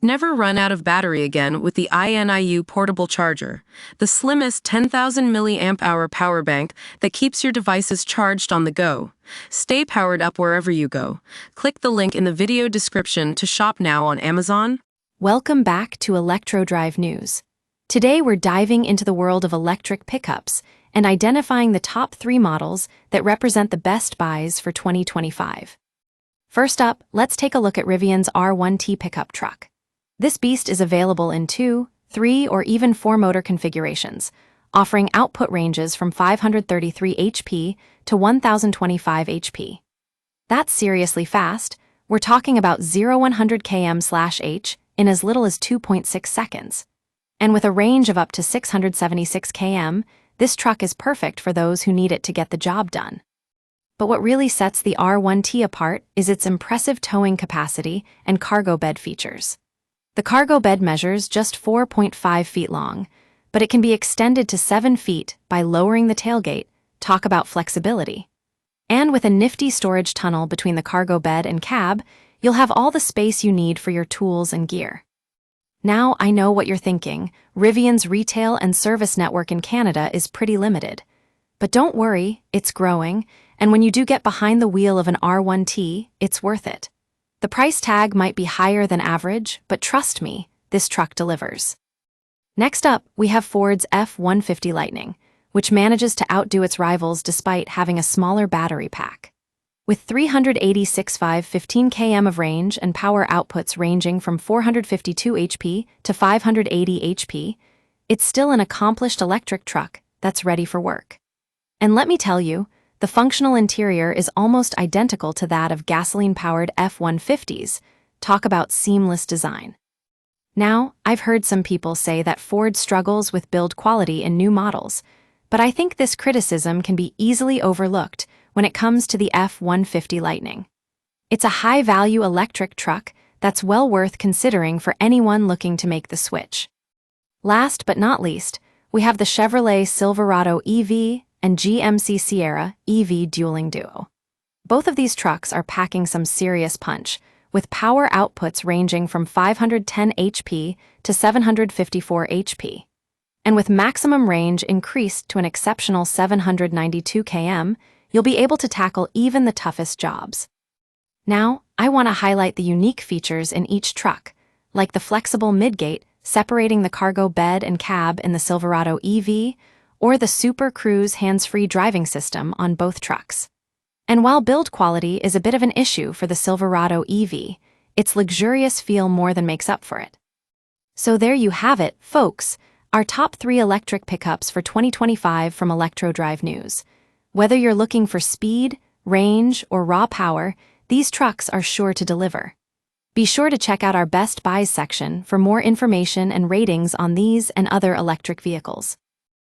Never run out of battery again with the INIU portable charger, the slimmest 10,000 mAh power bank that keeps your devices charged on the go. Stay powered up wherever you go. Click the link in the video description to shop now on Amazon. Welcome back to Electro Drive News. Today we're diving into the world of electric pickups and identifying the top 3 models that represent the best buys for 2025. First up, let's take a look at Rivian's R1T pickup truck. This beast is available in 2, 3, or even 4 motor configurations, offering output ranges from 533 HP to 1025 HP. That's seriously fast. We're talking about 0-100 km/h in as little as 2.6 seconds. And with a range of up to 676 km, this truck is perfect for those who need it to get the job done. But what really sets the R1T apart is its impressive towing capacity and cargo bed features. The cargo bed measures just 4.5 feet long, but it can be extended to 7 feet by lowering the tailgate. Talk about flexibility. And with a nifty storage tunnel between the cargo bed and cab, you'll have all the space you need for your tools and gear. Now I know what you're thinking. Rivian's retail and service network in Canada is pretty limited. But don't worry, it's growing, and when you do get behind the wheel of an R1T, it's worth it. The price tag might be higher than average, but trust me, this truck delivers. Next up, we have Ford's F-150 Lightning, which manages to outdo its rivals despite having a smaller battery pack. With 386.15 km of range and power outputs ranging from 452 HP to 580 HP, it's still an accomplished electric truck that's ready for work. And let me tell you, the functional interior is almost identical to that of gasoline-powered F-150s. Talk about seamless design. Now, I've heard some people say that Ford struggles with build quality in new models, but I think this criticism can be easily overlooked when it comes to the F-150 Lightning. It's a high-value electric truck that's well worth considering for anyone looking to make the switch. Last but not least, we have the Chevrolet Silverado EV and GMC Sierra EV dueling duo. Both of these trucks are packing some serious punch, with power outputs ranging from 510 HP to 754 HP. And with maximum range increased to an exceptional 792 km, you'll be able to tackle even the toughest jobs. Now, I want to highlight the unique features in each truck, like the flexible midgate separating the cargo bed and cab in the Silverado EV, or the Super Cruise hands-free driving system on both trucks. And while build quality is a bit of an issue for the Silverado EV, its luxurious feel more than makes up for it. So there you have it, folks, our top 3 electric pickups for 2025 from Electro Drive News. Whether you're looking for speed, range, or raw power, these trucks are sure to deliver. Be sure to check out our Best Buys section for more information and ratings on these and other electric vehicles.